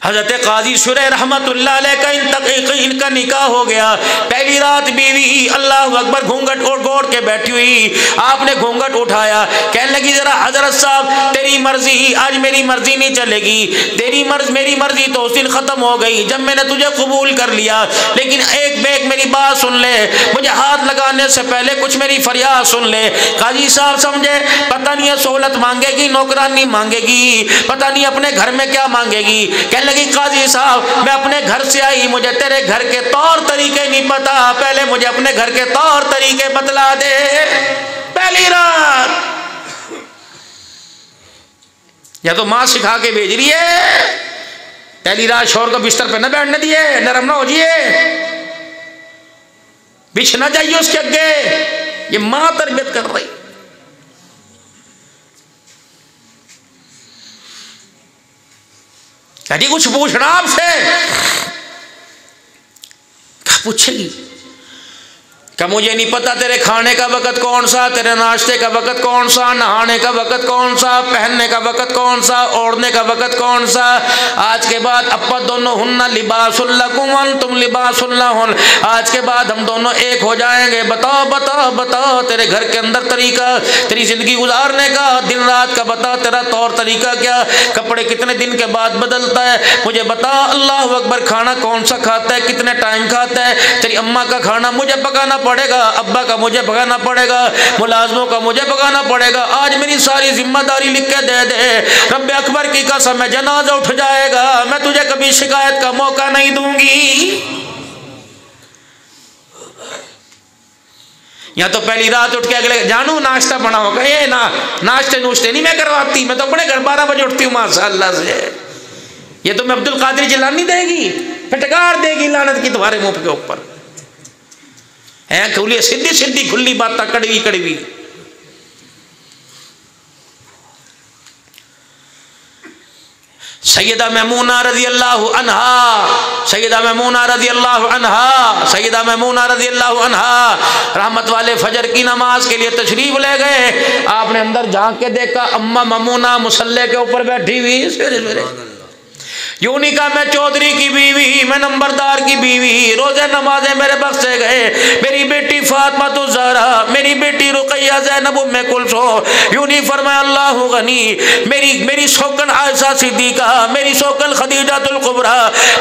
हजरत काजी शुरैह रहमतुल्लाह अलैह का इनका निकाह हो गया। पहली रात बीवी अल्लाह अकबर घूंघट ओढ़ के बैठी हुई, आपने घूंघट उठाया, कहने लगी जरा हजरत साहब तेरी मर्जी, आज मेरी मर्जी नहीं चलेगी, तेरी मेरी मर्जी तो उस दिन खत्म हो गई जब मैंने तुझे कबूल कर लिया, लेकिन एक मेरी बात सुन ले, मुझे हाथ लगाने से पहले कुछ मेरी फरियाद सुन ले। काजी साहब समझे, पता नहीं है सहूलत मांगेगी, नौकरानी मांगेगी, पता नहीं अपने घर में क्या मांगेगी। कहने लगी काजी साहब मैं अपने घर से आई, मुझे तेरे घर के तौर तरीके नहीं पता, पहले मुझे अपने घर के तौर तरीके बतला दे। पहली रात या तो मां सिखा के भेज रही है, पहली रात शोर को बिस्तर पे न बैठने दिए, नरम ना हो जिए, बिछ ना जाइए उसके आगे, ये मां तरबियत कर रही। कहती कुछ पूछना आपसे, क्या पूछेगी? क्या मुझे नहीं पता तेरे खाने का वक़्त कौन सा, तेरे नाश्ते का वक़्त कौन सा, नहाने का वक़्त कौन सा, पहनने का वक़्त कौन सा, ओढ़ने का वक़्त कौन सा। आज के बाद अप्पा दोनों हुन्ना लिबासुल लकुम व तुम लिबासुल लहुन, आज के बाद हम दोनों एक हो जाएंगे। बताओ बताओ बताओ तेरे घर के अंदर तरीका, तेरी ज़िंदगी गुजारने का, दिन रात का बता, तेरा तौर तरीका क्या, कपड़े कितने दिन के बाद बदलता है, मुझे बता। अल्लाह अकबर, खाना कौन सा खाता है, कितने टाइम खाता है, तेरी अम्मा का खाना मुझे पकाना पड़ेगा, अब्बा का मुझे पकाना पड़ेगा, मुलाजमों का मुझे पकाना पड़ेगा, आज मेरी सारी जिम्मेदारी लिख के दे दे। रब्बे अकबर की कसम है जनाजा उठ जाएगा, मैं तुझे कभी शिकायत का मौका नहीं दूंगी। या तो पहली रात उठ के अगले जानू नाश्ता बना होगा, ये ना नाश्ते नूश्ते नहीं मैं करवाती, मैं तो अपने घर 12 बजे उठती हूँ माशाअल्लाह से। ये तो मैं अब्दुल कादिर जिलानी देगी, फटकार देगी लानत की तुम्हारे मुंह के ऊपर है। खुली सीधी सीधी खुली बात, कड़वी कड़वी। सैयदा मैमूना रज़ी अल्लाह अन्हा, सैयदा मैमूना रज़ी अल्लाह अन्हा, सैयदा मैमूना रज़ी अल्लाह अन्हा रहमत वाले फजर की नमाज के लिए तशरीफ ले गए। आपने अंदर झांक के देखा, अम्मा मैमूना मुसल्ले के ऊपर बैठी हुई। सवेरे सवेरे यूं नहीं कहा मैं चौधरी की बीवी, मैं नंबरदार की बीवी, रोजे नमाजें मेरे बख्शे गए, मेरी बेटी फातिमा तो ज़हरा, मेरी बेटी रुक़ैया ज़ैनब उम्मे कुलसूम, यूं नहीं फरमाया अल्लाह गनी, मेरी शौकन आयशा सिद्दीक़ा, मेरी शौकन खदीजातुल कुबरा,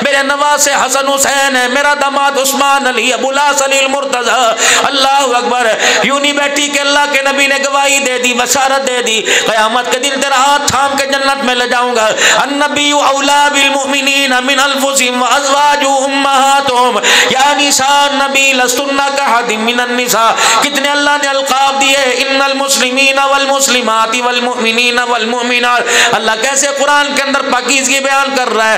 मेरे नवासे हसन हुसैन है, मेरा दामाद उस्मान अली अबुल हसन मुर्तज़ा। अल्लाह अकबर। यूं नहीं बैठी कि अल्लाह के नबी ने गवाही दे दी, बशारत दे दी, क़यामत के दिन तेरा हाथ थाम के जन्नत में ले जाऊंगा। अन्नबी औला मुमिनीन मिन अनफुसिहिम व अज़वाजुहुम उम्महातुहुम या निसा नबी लस्तुन्ना कहदिम मिनन निसा। कितने अल्लाह ने अलकाब दिए, इन्नल मुस्लिमीन वल मुस्लिमाति वल मुमिनीन वल मुमिनात। अल्लाह कैसे कुरान के अंदर पाकीज़गी बयान कर रहा है।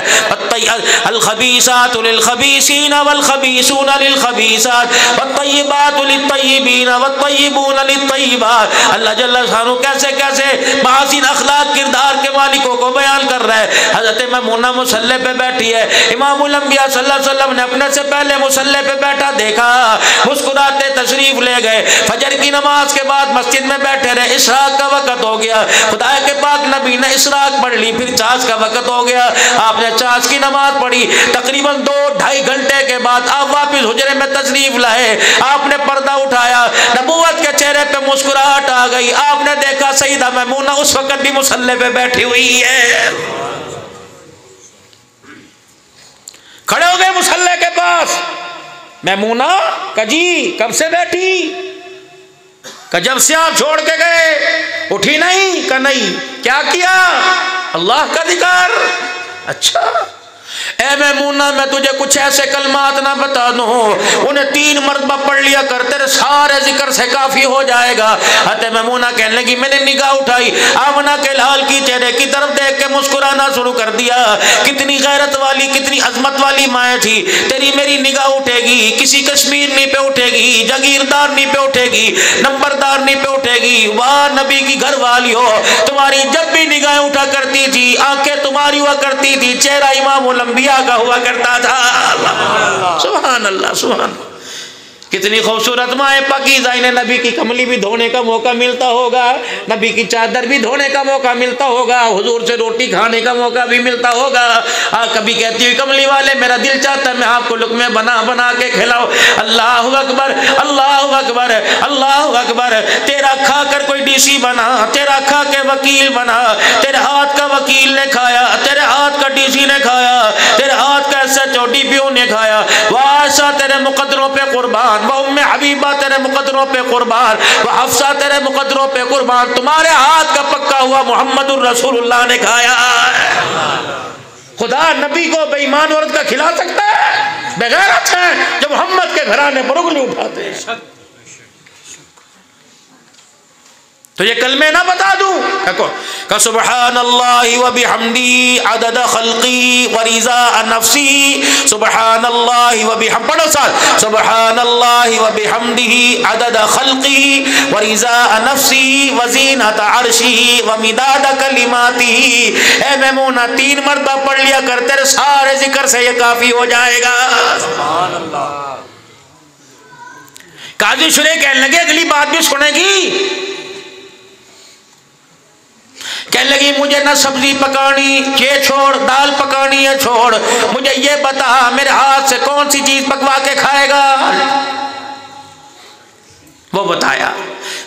अल खबीसातु लिल खबीसीन वल खबीसून लिल खबीसात वत तय्यिबातु लित तय्यिबीन वत तय्यिबून लित तय्यिबात। अल्लाह जल्ल शानु कैसे कैसे महासिन अखलाक किरदार के मालिकों को बयान कर रहा है। हज़रत मैमूना मुसल्ले पे बैठी है, इमामुल अंबिया सल्लल्लाहु अलैहि वसल्लम ने अपने से पहले मुसल्ले पे बैठा देखा, मुस्कुराते तशरीफ ले गए। फजर की नमाज के बाद मस्जिद में बैठे रहे, इशराक का वक़्त हो गया, खुदा के पाक नबी ने इशराक पढ़ ली, फिर चाश का वक़्त हो गया, आपने चाश की नमाज पढ़ी। तकरीबन 2-2.5 घंटे के बाद आप वापिस हुजरे में तशरीफ लाए, आपने पर्दा उठाया, नबूवत के चेहरे पे मुस्कुराहट आ गई। आपने देखा सईदा मैमूना उस वक़्त भी मुसल्ले पे बैठी हुई है। खड़े हो गए मुसल्ले के पास। मैमूना कजी कब से बैठी? जब से आप छोड़ के गए। उठी नहीं? का नहीं। क्या किया? अल्लाह का जिक्र। अच्छा ए मैमूना, मैं तुझे कुछ ऐसे कलमात ना बता दूं, उन्हें 3 मरतबा पढ़ लिया कर, तेरे सारे जिक्र से काफी हो जाएगा। हते मैमूना कहने लगी, मैंने निगाह उठाई, आमना के लाल की चेहरे की तरफ देख के मुस्कुराना शुरू कर दिया। कितनी गैरत वाली, कितनी अजमत वाली माए थी। तेरी मेरी निगाह उठेगी, किसी कश्मीरनी पे उठेगी, जागीरदारनी पे उठेगी, नंबरदारनी पे उठेगी। वाह नबी की घर वाली हो, तुम्हारी जब भी निगाहें उठा करती थी, आंखें तुम्हारी हुआ करती थी, चेहरा इमामुल अंबिया का हुआ करता था। सुभान अल्लाह, सुभान। कितनी खूबसूरत माए पाकीज़ा, इन्हें नबी की कमली भी धोने का मौका मिलता होगा, नबी की चादर भी धोने का मौका मिलता होगा, हुजूर से रोटी खाने का मौका भी मिलता होगा। कभी कहती हुई कमली वाले मेरा दिल चाहता है मैं आपको लुक़मे बना बना के खिलाऊं। अल्लाहु अकबर, अल्लाहु अकबर, अल्लाहु अकबर। तेरा खाकर कोई डीसी बना, तेरा खा के वकील बना, तेरे हाथ का वकील ने खाया, तेरे हाथ का डीसी ने खाया, तेरे हाथ का SHO DPO ने खाया। वाशा तेरे मुकद्दरों पे कुर्बान, वह उम्मे हबीबा तेरे मुकद्दरों पे कुर्बान, वह हफ्सा तेरे मुकद्दरों पे कुर्बान। तुम्हारे हाथ का पक्का हुआ मोहम्मदुर रसूलुल्लाह ने खाया। खुदा नबी को बेईमान औरत का खिला सकता है? बेगैरत है जब मोहम्मद के घराने पर उंगली उठाते हैं। तो ये कलमे ना बता दूं का सुब्हानल्लाहि व बिहम्दी अदद खल्क़ी व रिज़ा नफ्सी, सुब्हानल्लाहि व बिहम, पढ़ो साथ, सुब्हानल्लाहि व बिहम्दिही अदद खल्क़ी व रिज़ा नफ्सी व ज़ीनत अर्शी व मिदाद कलिमातिही। ए मैमूना 3 मरतबा पढ़ लिया कर, तेरे सारे जिक्र से ये काफी हो जाएगा। सुभान अल्लाह। काजी शुरे कहने लगे अगली बात भी सुनेगी। कहने लगी मुझे ना सब्जी पकानी ये छोड़, दाल पकानी है छोड़, मुझे ये बता मेरे हाथ से कौन सी चीज पकवा के खाएगा। वो बताया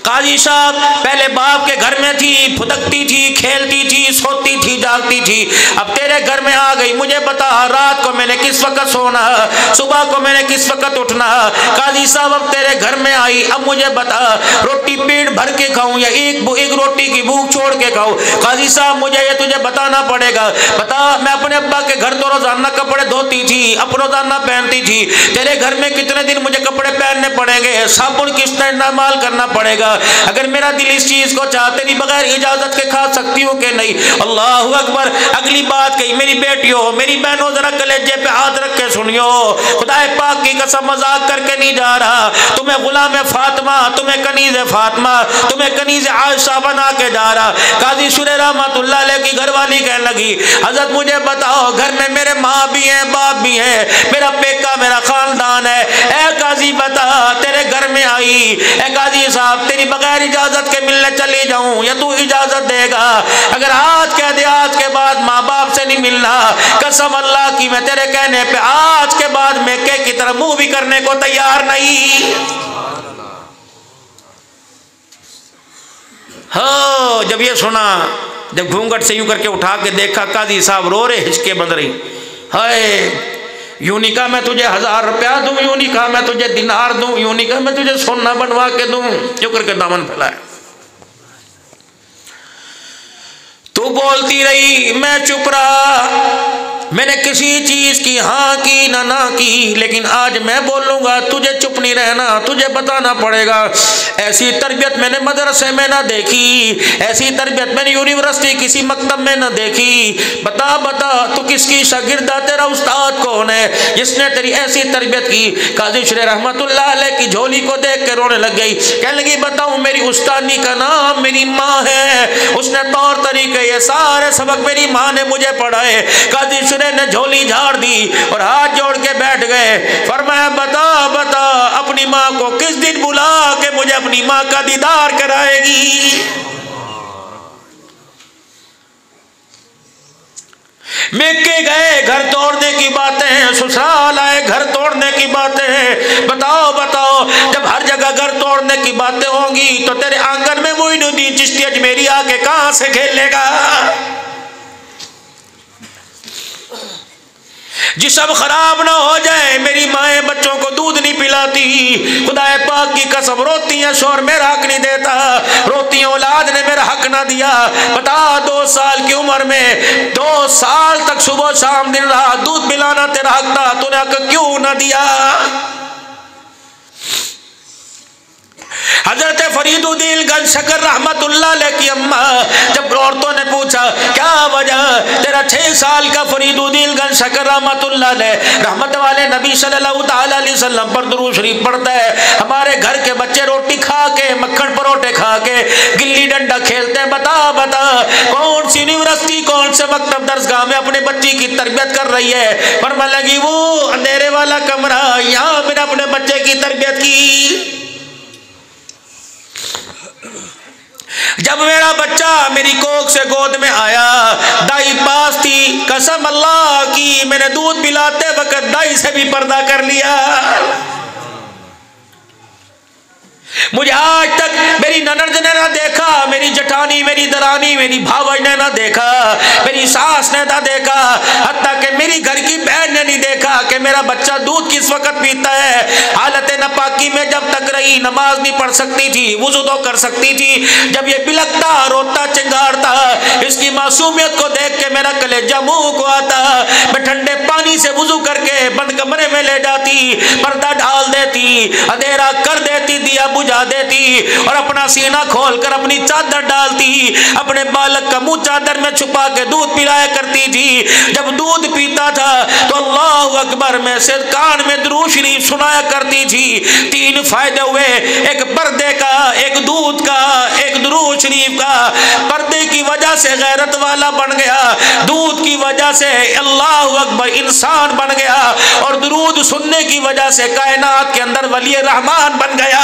काजी साहब पहले बाप के घर में थी, फुदकती थी, खेलती थी, सोती थी, जागती थी, अब तेरे घर में आ गई, मुझे बता रात को मैंने किस वक्त सोना, सुबह को मैंने किस वक्त उठना। काजी साहब अब तेरे घर में आई, अब मुझे बता रोटी पेट भर के खाऊं या एक रोटी की भूख छोड़ के खाऊं। काजी साहब मुझे ये तुझे बताना पड़ेगा, बता मैं अपने अब्बा के घर तो रोजाना कपड़े धोती थी, अब रोजाना पहनती थी, तेरे घर में कितने दिन मुझे कपड़े पहनने पड़ेंगे, साबुन किस तरह इस्तेमाल करना पड़ेगा, अगर मेरा दिल इस चीज को चाहते नहीं बगैर इजाजत के खा सकती हो कि नहीं। अल्लाहु अकबर। अगली बात कही मेरी बेटियों मेरी बहनों जरा कलेजे पे हाथ रख के सुनियो, खुदाए पाक की कसम मजाक करके नहीं जा रहा, तुम्हें गुलाम फातिमा, तुम्हें कनीज फातिमा, तुम्हें कनीज आयशा बना के जा रहा। काजी शुरे रहमतुल्लाह अलैह की घरवाली कहने लगी हजरत मुझे बताओ घर में मेरे माँ भी हैं बाप भी हैं, मेरा पेका मेरा खानदान है, ए काजी बता तेरे घर में आई, ए काजी साहब तेरी बगैर इजाजत के मिलने चली जाऊं या तू इजाजत देगा? अगर आज कह दे आज के बाद माँ बाप से नहीं मिलना, कसम अल्लाह की मैं तेरे कहने पे आज के बाद मेके की तरह मुंह भी करने को तैयार नहीं। हो जब ये सुना, जब घूंघट से यूं करके उठा के देखा काजी साहब रो रहे हिचके बंद रही। हाय यूं नहीं कहा मैं तुझे 1000 रुपया दूं, यूं नहीं कहा मैं तुझे दिनार दूं, यूं नहीं कहा मैं तुझे सोना बनवा के दूं, यूं करके दामन फैलाया। तू बोलती रही मैं चुप रहा, मैंने किसी चीज की हाँ की ना की, लेकिन आज मैं बोलूंगा तुझे चुप नहीं रहना, तुझे बताना पड़ेगा। ऐसी तरबियत मैंने मदरसे में ना देखी, ऐसी तरबियत मैंने यूनिवर्सिटी किसी मकतब में ना देखी। बता बता तू किसकी शागिर्दा, तेरा उस्ताद कौन है जिसने तेरी ऐसी तरबियत की? काजी शुरे रहमतुल्लाह अलैह की झोली को देख के रोने लग गई, कहने लगी बताऊं मेरी उस्तादी का नाम मेरी माँ है, उसने तौर तरीके ये सारे सबक मेरी माँ ने मुझे पढ़ाए। काजी शुरे ने झोली झाड़ दी और हाथ जोड़ के बैठ गए, फरमाया बता बता अपनी माँ को किस दिन बुला के मुझे अपनी माँ का दीदार कराएगी। मेके गए घर तोड़ने की बातें हैं, ससुराल आए घर तोड़ने की बातें हैं। बताओ बताओ जब हर जगह घर तोड़ने की बातें होंगी तो तेरे आंगन में मोइनुद्दीन चिश्ती अजमेरी आके कहां से खेलेगा? जिस्म खराब ना हो जाए, मेरी माए बच्चों को दूध नहीं पिलाती, खुदाए पाक की कसम रोती है शोर मेरा हक नहीं देता, रोती है औलाद ने मेरा हक ना दिया। बता 2 साल की उम्र में 2 साल तक सुबह शाम दिन रात दूध पिलाना तेरा हक था, तूने हक क्यों ना दिया? हजरत फरीदुद्दीन गंज शकर रहमतुल्लाह अलैह की अम्मा, जब औरतों ने पूछा क्या वजह तेरा 6 साल का फरीदुद्दीन गंज शकर रहमतुल्लाह अलैह रहमत वाले नबी सल्लल्लाहु ताला अलैहि वसल्लम पर दुरूद शरीफ पढ़ता है, हमारे घर के बच्चे रोटी खा के मक्खन परोठे खा के गिल्ली डंडा खेलते हैं, बता बता कौन सी यूनिवर्सिटी कौन से मकतब दरसगाह में अपने बच्ची की तरबियत कर रही है। फरमा लगी वो अंधेरे वाला कमरा, यहाँ मैंने अपने बच्चे की तरबियत की। जब मेरा बच्चा मेरी कोख से गोद में आया, दाई पास थी, कसम अल्लाह की मैंने दूध पिलाते वक्त दाई से भी पर्दा कर लिया। मुझे आज तक मेरी ननद ने ना देखा, मेरी जठानी, मेरी दरानी, मेरी भावज ने ना देखा, मेरी सास ने ना देखा, हत्ता कि मेरी घर की बहन ने नहीं देखा कि मेरा बच्चा दूध किस वक्त पीता है। हालत नापाकी में जब तक रही, नमाज नहीं पढ़ सकती थी, वुज़ू तो कर सकती थी। जब ये बिलकता रोता चिंगारता, इसकी मासूमियत को देख के मेरा कलेजा मुंह को आता। मैं ठंडे पानी से वुज़ू करके बंद कमरे में ले जाती, पर्दा डाल देती, अंधेरा कर देती, दिया बुझा देती और अपना सीना खोलकर अपनी चादर डालती, अपने बालक का मुंह चादर में छुपा के दूध पिलाया करती थी। जब दूध पीता था तो अल्लाहु अकबर में से कान में दुरूद शरीफ सुनाया करती थी। 3 फायदे हुए, एक पर्दे का, एक दूध का, एक दुरूद शरीफ का। पर्दे की वजह से गैरत वाला बन गया, दूध की वजह से अल्लाहु अकबर इंसान बन गया और दुरूद सुनने की वजह से कायनात के अंदर वली रहमान बन गया।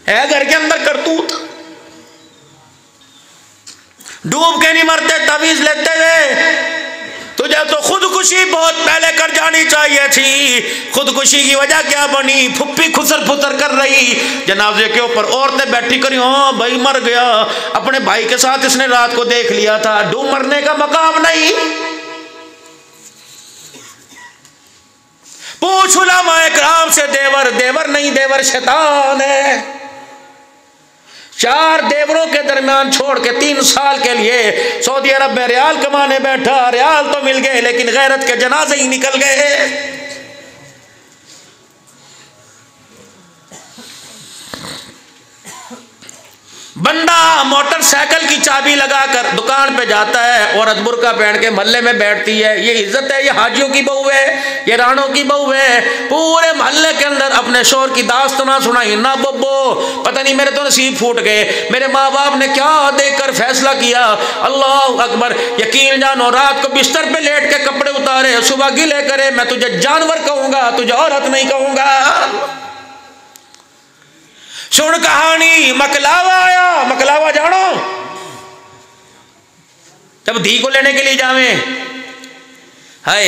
है घर के अंदर करतूत, डूब के नहीं मरते तवीज लेते हुए। तुझे तो खुदकुशी बहुत पहले कर जानी चाहिए थी। खुदकुशी की वजह क्या बनी? फुप्पी खुसर फुसर कर रही, जनाजे के ऊपर औरतें बैठी करी, हाँ भाई मर गया, अपने भाई के साथ इसने रात को देख लिया था। डूब मरने का मकाम नहीं। पूछ उलमाए किराम से, देवर देवर नहीं, देवर शैतान है। 4 देवरों के दरमियान छोड़ के 3 साल के लिए सऊदी अरब में रियाल कमाने बैठा। रियाल तो मिल गए लेकिन गैरत के जनाजे ही निकल गए। बंदा मोटरसाइकिल की चाबी लगाकर दुकान पे जाता है, औरत बुर्का पहन के मोहल्ले में बैठती है। ये इज्जत है? ये हाजियों की बहू है, ये रानों की बहू है। पूरे मोहल्ले के अंदर अपने शोर की दास्ताना सुनाई, ना बब्बो पता नहीं मेरे तो नसीब फूट गए, मेरे माँ बाप ने क्या देखकर फैसला किया। अल्लाह अकबर, यकीन जानो रात को बिस्तर पे लेट के कपड़े उतारे, सुबह गिले करे, मैं तुझे जानवर कहूंगा, तुझे औरत नहीं कहूंगा। सुन कहानी, मकलावा आया। मकलावा जानो, जब धी को लेने के लिए जावे, हाय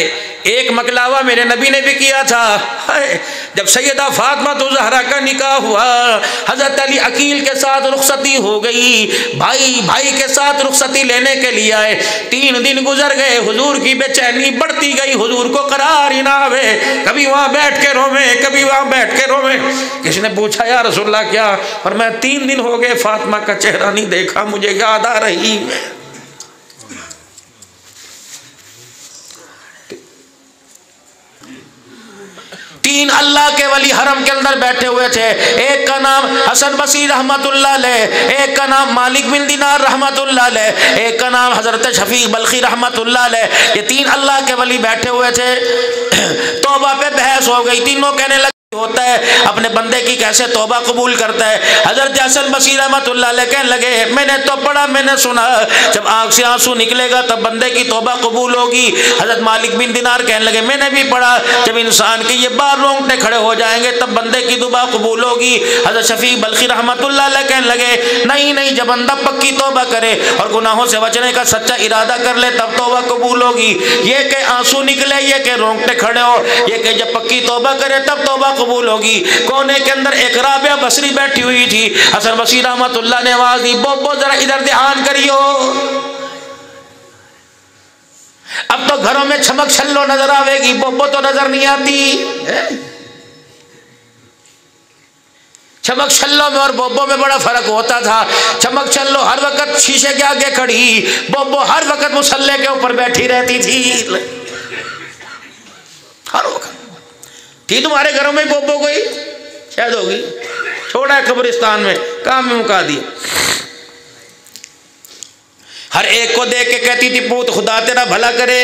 एक मकलावा मेरे नबी ने भी किया था। हाय जब सैयदा फातिमा तो ज़हरा का निकाह हुआ, हजरत अली अकील के साथ रुखसती हो गई, भाई भाई के साथ रुखसती लेने के लिए आए। 3 दिन गुजर गए, हुजूर की बेचैनी बढ़ती गई, हुजूर को करार ही ना आवे, कभी वहाँ बैठ के रोवे, कभी वहाँ बैठ के रोवे। किसी ने पूछा या रसूलल्लाह क्या? और मैं 3 दिन हो गए फातिमा का चेहरा नहीं देखा, मुझे याद आ रही। 3 अल्लाह के वली हरम के अंदर बैठे हुए थे। एक का नाम हसन बसरी रहमतुल्लाह अलैह, एक का नाम मालिक बिन दिनार रहमतुल्लाह अलैह, एक का नाम हजरत शफीक बल्खी रहमतुल्लाह अलैह। ये 3 अल्लाह के वली बैठे हुए थे। तौबा पे बहस हो गई। तीनों कहने लगे होता है अपने बंदे की कैसे तौबा कबूल करता है। हजरत हसन बसरी रहमतुल्लाह अलैह कहने लगे, मैंने तो पढ़ा, मैंने सुना, जब आंख से आंसू निकलेगा तब बंदे की तौबा कबूल होगी। हजरत मालिक बिन दिनार कहने लगे, मैंने भी पढ़ा, जब इंसान के ये बार रोंगटे खड़े हो जाएंगे तब बंदे की दुआ कबूल होगी। हजरत शफीक बल्खी रहमतुल्लाह अलैह कहने लगे, नहीं नहीं, जब बंदा पक्की तौबा करे और गुनाहों से बचने का सच्चा इरादा कर ले तब तौबा कबूल होगी। ये के आंसू निकले, ये के रोंगटे खड़े हो, ये के जब पक्की तौबा करे तब तौबा कबूल होगी। कोने के अंदर एक राबिया बसरी बैठी हुई थी। हसन बसरी रहमतुल्लाह ने आवाज दी, बोबो जरा इधर ध्यान करियो। अब तो घरों में चमक छल्लो नजर आवेगी, बोबो तो नजर नहीं आती। चमक छल्लो में और बोबो में बड़ा फर्क होता था। चमक छल्लो हर वक्त शीशे के आगे खड़ी, बोबो हर वक्त मुसल्ले के ऊपर बैठी रहती थी। हर वक्त थी तुम्हारे घरों में बोबो कोई? शायद होगी, छोड़ा है कब्रिस्तान में, काम में मुका दिया। हर एक को देख के कहती थी पूत खुदा तेरा भला करे।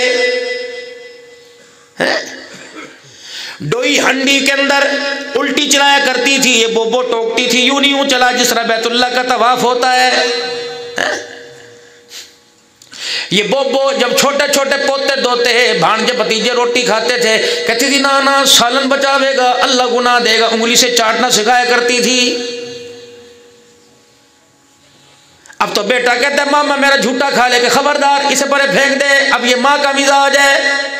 डोई हंडी के अंदर उल्टी चलाया करती थी, ये बोबो टोकती थी, यूं नहीं यूं चला जिस तरह बैतुल्लाह का तवाफ होता है। ये बोबो जब छोटे छोटे पोते दोते भांजे भतीजे रोटी खाते थे, कहती थी ना ना सालन बचावेगा अल्लाह गुनाह देगा, उंगली से चाटना सिखाया करती थी। अब तो बेटा कहता है मामा मेरा झूठा खा ले, के खबरदार इसे परे फेंक दे। अब ये माँ का मिजाज है।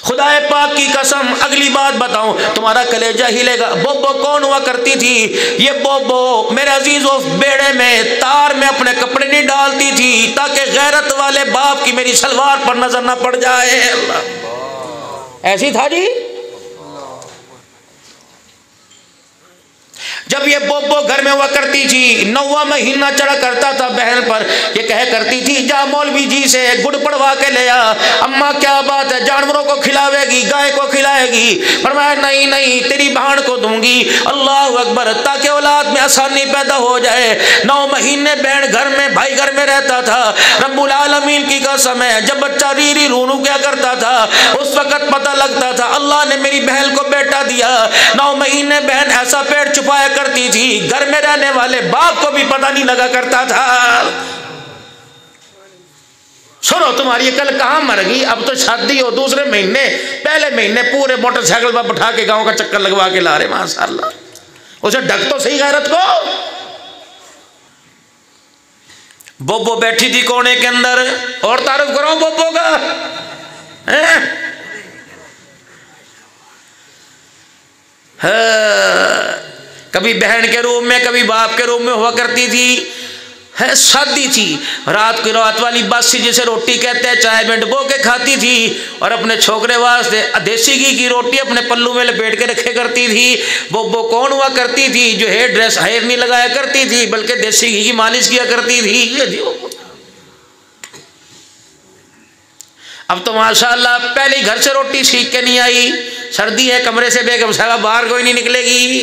खुदाए पाक की कसम अगली बात बताऊं तुम्हारा कलेजा हिलेगा। बोबो कौन हुआ करती थी? ये बोबो मेरे अजीजों बेड़े में तार में अपने कपड़े नहीं डालती थी ताकि गैरत वाले बाप की मेरी सलवार पर नजर ना पड़ जाए। अल्लाह ऐसी था जी। जब ये बोबो घर में हुआ करती थी, 9वां महीना चढ़ा करता था बहन पर, ये कह करती थी जा मौलवी जी से गुड़ पड़वा के ले आ। अम्मा क्या बात है, जानवरों को खिलावेगी, गाय को खिलाएगी? फरमाया नहीं नहीं तेरी भाण को दूंगी। अल्लाह अकबर, ताकि औलाद में आसानी पैदा हो जाए। 9 महीने बहन घर में, भाई घर में रहता था। रब्बुल आलमीन की कसम है, जब बच्चा री री रू रू क्या करता था उस वक्त पता लगता था अल्लाह ने मेरी बहन को बेटा दिया। 9 महीने बहन ऐसा पेट छुपाया करती थी, घर में रहने वाले बाप को भी पता नहीं लगा करता था। सुनो तुम्हारी कल कहां मर गई? अब तो शादी हो दूसरे महीने, पहले महीने पूरे मोटरसाइकिल पर बैठा के गांव का चक्कर लगवा के ला रहे। माशाअल्लाह, उसे ढक तो सही गैरत को। बोबो बैठी थी कोने के अंदर, और तारुफ करो बोबो का कभी बहन के रूम में कभी बाप के रूम में हुआ करती थी। है शादी थी, रात वाली बासी जिसे रोटी कहते हैं, चाय में डुबो के खाती थी और अपने छोकरे वास्ते देसी घी की रोटी अपने पल्लू में लपेट के रखे करती थी। वो कौन हुआ करती थी जो हेयर नहीं लगाया करती थी बल्कि देसी घी की मालिश किया करती थी। ये थी वो। अब तो माशाअल्लाह पहले घर से रोटी सीख के नहीं आई, सर्दी है कमरे से बेगम साहब बाहर कोई नहीं निकलेगी,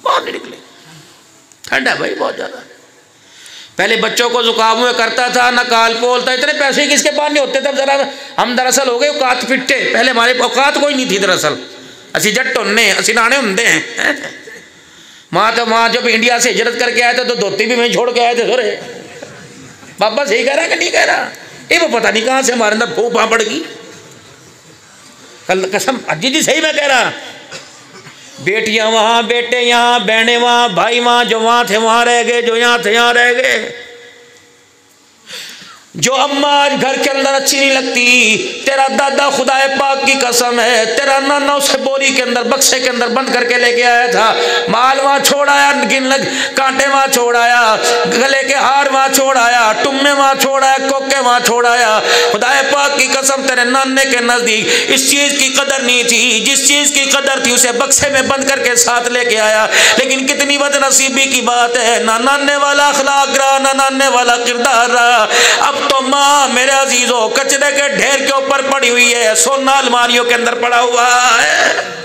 बाहर नहीं निकलेगी, ठंडा है भाई बहुत ज़्यादा। पहले बच्चों को जुकाम हुआ करता था, ना काल पोलता, इतने पैसे किसके पास नहीं होते थे। जरा हम दरअसल हो गए औकात पिट्टे, पहले हमारे औकात कोई नहीं थी दरअसल। असी जट होने असी नाने होंगे हैं। माँ जब इंडिया से हिजरत करके आए थे तो धोती भी वहीं छोड़ के आए थे। सोरे बाबा सही कह रहा है कि नहीं कह रहा? ये वो पता नहीं कहाँ से हमारे अंदर फूक पड़ गई। कल कसम अजी जी सही मैं कह रहा। बेटियां वहाँ, बेटे यहाँ, बहनें वहाँ, भाई वहाँ, जो वहाँ थे वहाँ रह गए, जो यहाँ थे यहाँ रह गए। जो अम्मा आज घर के अंदर अच्छी नहीं लगती, तेरा दादा खुदाए पाक की कसम है, तेरा नाना उसे बोरी के अंदर बक्से के अंदर बंद करके लेके आया था। माल वहाँ छोड़ आया, कांटे वहाँ छोड़ आया, गले के हार वहाँ छोड़ आया, टुम्मे वहाँ छोड़ आया, कोके वहाँ छोड़ आया। खुदाए पाक की कसम तेरे नाने के नजदीक इस चीज की कदर नहीं थी, जिस चीज की कदर थी उसे बक्से में बंद करके साथ लेके आया। लेकिन कितनी बदनसीबी की बात है, ना नाने वाला अखलाक रहा, ना नाने वाला किरदार रहा। अब तो माँ मेरे अजीजों कचरे के ढेर के ऊपर पड़ी हुई है, सोना अलमारियों के अंदर पड़ा हुआ है।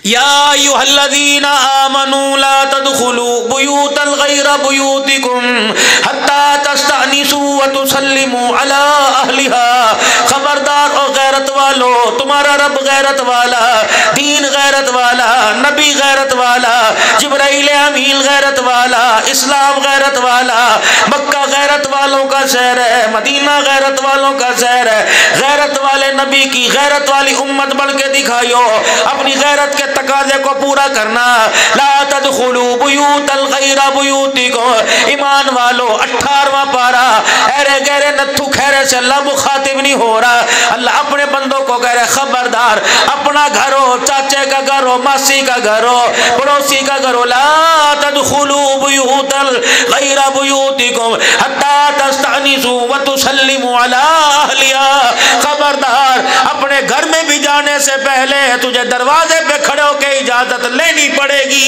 या अय्युहल्लज़ीना आमनू ला तदखुलू बुयूतल गैरा बुयूतिकुम हत्ता तस्तअनिसू व तुसल्लिमू अला अहलिहा। खबरदार ओ गैरत वालो, तुम्हारा रब गैरत वाला, दीन गैरत वाला, नबी गैरत वाला, जिब्राइल अमीन गैरत वाला, इस्लाम गैरत वाला, मक्का गैरत वालों का शहर है, मदीना गैरत वालों का शहर है। गैरत वाले नबी की गैरत वाली उम्मत बन के दिखाइयो, अपनी गैरत के तकाजे को पूरा करना। ला तदखुलू बुयूतल गैरा बुयूतिकुम। ईमान वालो 18वां पारा, अरे गहरे नत्थु खैरे से अल्लाह मुखातिब नहीं हो रहा। अल्लाह अपने बंदों को कह रहे खबरदार, अपना घर हो, चाचे का घर हो, मासी का घर हो, पड़ोसी का घर हो, ला तदखुलू बुयूतल गैरा बुयूतिकुम हत्ता तस्तअनिसू व तुसल्लिमू अला अहलिहा। खबरदार अपने घर में भी जाने से पहले तुझे दरवाजे पे खड़े होकर इजाजत लेनी पड़ेगी।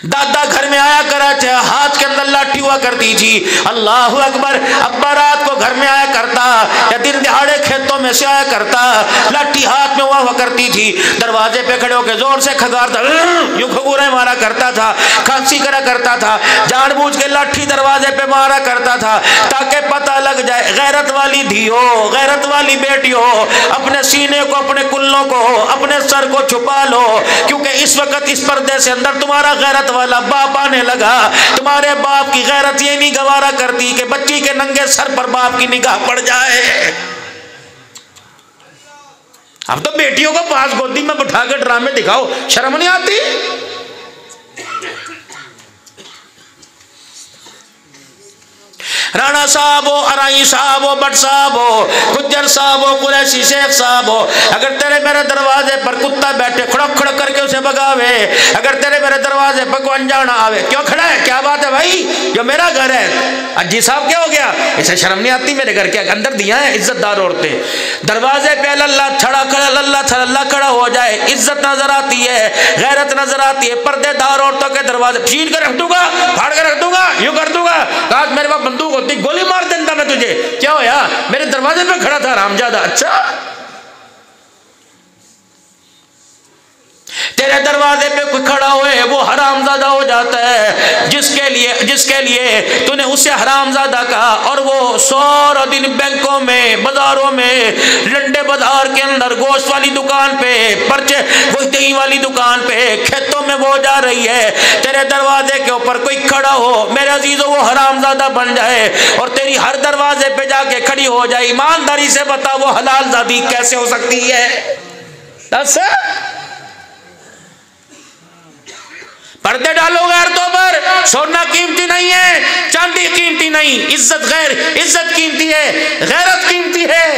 दादा घर में आया करा थे, हाथ के अंदर लाठी हुआ करती थी। अल्लाह अकबर। अब्बा रात को घर में आया करता या दिन दिहाड़े खेतों में से आया करता, लाठी हाथ में हुआ करती थी। दरवाजे पे खड़े होकर जोर से खगारता, यूं खगूरे मारा करता था, खांसी करा करता था, जानबूझ के लाठी दरवाजे पे मारा करता था ताकि पता लग जाए गैरत वाली धी हो, गैरत वाली बेटी हो, अपने सीने को, अपने कुल्लों को, अपने सर को छुपा लो, क्योंकि इस वक्त इस पर्दे से अंदर तुम्हारा गैरत वाला बाप आने लगा। तुम्हारे बाप की गैरत ये नहीं गवारा करती कि बच्ची के नंगे सर पर बाप की निगाह पड़ जाए। अब तो बेटियों को पास गोदी में बैठा के ड्रामे दिखाओ, शर्म नहीं आती? राणा साहब हो, अराई साहब हो, भट्ट साहब हो, गुज्जर साहब हो, कुरैशी शेख साहब हो, अगर तेरे मेरे दरवाजे पर कुत्ता बैठे खड़क खड़क करके उसे भगावे, अगर तेरे मेरे दरवाजे पर कोई अनजाना आवे, क्यों खड़ा है, क्या बात है भाई, जो मेरा घर है। अजी साहब क्या हो गया, इसे शर्म नहीं आती? मेरे घर के अंदर दिया है इज्जतदार औरतें, दरवाजे पे लल्ला खड़ा खड़ा लल्ला थल्ला खड़ा हो जाए, इज्जत नजर आती है, गैरत नजर आती है। पर्देदार औरतों के दरवाजे छीन कर रख दूंगा, फाड़ कर रख दूंगा, यूं कर दूंगा, कहा मेरे पास बंदूक होती गोली मार देता मैं तुझे। क्या हो यार, मेरे दरवाजे पे खड़ा था हरामजादा। अच्छा, तेरे दरवाजे पे कोई खड़ा हुए वो हरामजादा हो जाता है, जिसके लिए तूने उसे हरामजादा कहा, और वो 100 दिन बैंकों में, बाजारों में, लंडे बाजार के अंदर, गोश्त वाली दुकान पे, पर्चे कोई दही वाली दुकान पे, खेतों में वो जा रही है, तेरे दरवाजे के ऊपर कोई खड़ा हो, मेरे अजीजों वो हरामजादा बन जाए और तेरी हर दरवाजे पे जाके खड़ी हो जाए। ईमानदारी से बता वो हलालजादी कैसे हो सकती है? दस पर्दे डालो गैरतों पर। सोना कीमती नहीं है, चांदी कीमती नहीं, इज्जत कीमती है, गैरत कीमती है।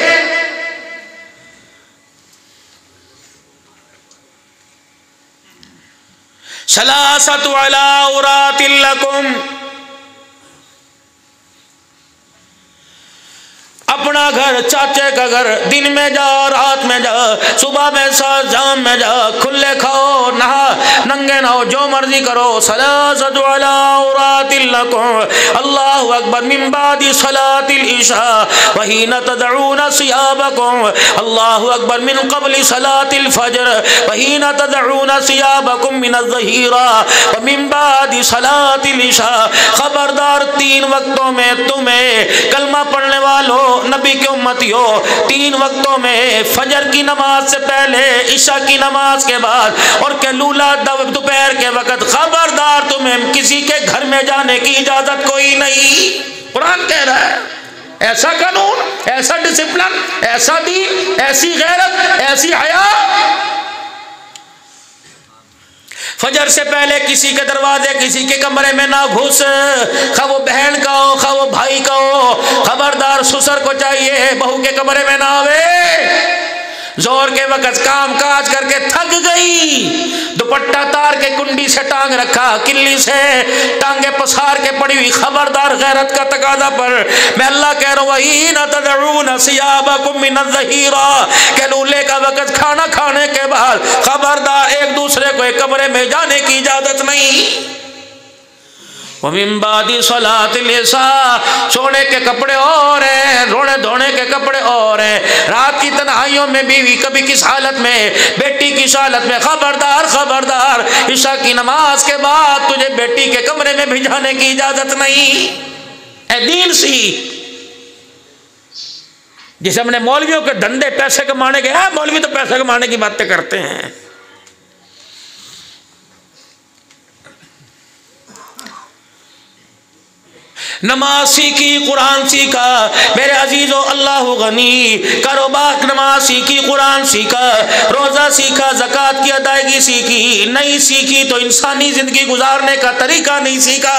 सलासतु अला औरातिल लकुम, अपना घर, चाचे का घर, दिन में जा, रात में जा, सुबह में सा, शाम में जा, खुले खाओ, नहा, नंगे नहाओ, जो मर्जी करो। सलासतु अला औरातिल लकुम, अल्लाहु अकबर, मिन बादी सलातिल इशा वहीना तदऊना सियाबकुम, अल्लाहु अकबर, मिन क़ब्ली सलातिल फज्र वहीना तदऊना सियाबकुम मिनज़ ज़हीरा व मिन बादी सलातिल इशा। खबरदार, 3 वक्तों में तुम्हें कलमा पढ़ने वालों, नबी के उम्मतियों, 3 वक्तों में, फजर की नमाज से पहले, इशा की नमाज के बाद और कैलूला दोपहर के वक्त, खबरदार तुम्हें किसी के घर में जाने की इजाजत कोई नहीं। कुरान कह रहा है, ऐसा कानून, ऐसा डिसिप्लिन, ऐसा दीन, ऐसी गैरत, ऐसी हया। फजर से पहले किसी के दरवाजे, किसी के कमरे में ना घुस, खा वो बहन का हो, खा वो भाई का हो। खबरदार, ससुर को चाहिए बहू के कमरे में ना आवे। जोर के वक्त काम काज करके थक गई, दुपट्टा तार के कुंडी से टांग रखा, किल्ली से टांगे पसार के पड़ी हुई। खबरदार, गैरत का तकाजा पर मैं अल्लाह कह रहा हूं, वहीना तदऊना सियाबकुम मिनज़ ज़हीरा, कैलूले का वक्त, खाना खाने के बाद, खबरदार, एक दूसरे को एक कमरे में जाने की इजाजत नहीं। मिन बादी सलातिल इशा, सोने के कपड़े और हैं, रोने धोने के कपड़े और हैं। रात की तन्हाइयों में बीवी कभी किस हालत में, बेटी किस हालत में। खबरदार, खबरदार, इशा की नमाज के बाद तुझे बेटी के कमरे में भी जाने की इजाजत नहीं। ए दीन सी, जिसे हमने मौलवियों के धंधे पैसे कमाने के, मौलवी तो पैसे कमाने की बातें करते हैं। नमाज सीखी, कुरान सीखा, मेरे अजीजों, अल्लाह गनी। कारोबार, नमाज सीखी, कुरान सीखा, रोजा सीखा, ज़कात की अदायगी सीखी, नहीं सीखी तो इंसानी जिंदगी गुजारने का तरीका नहीं सीखा।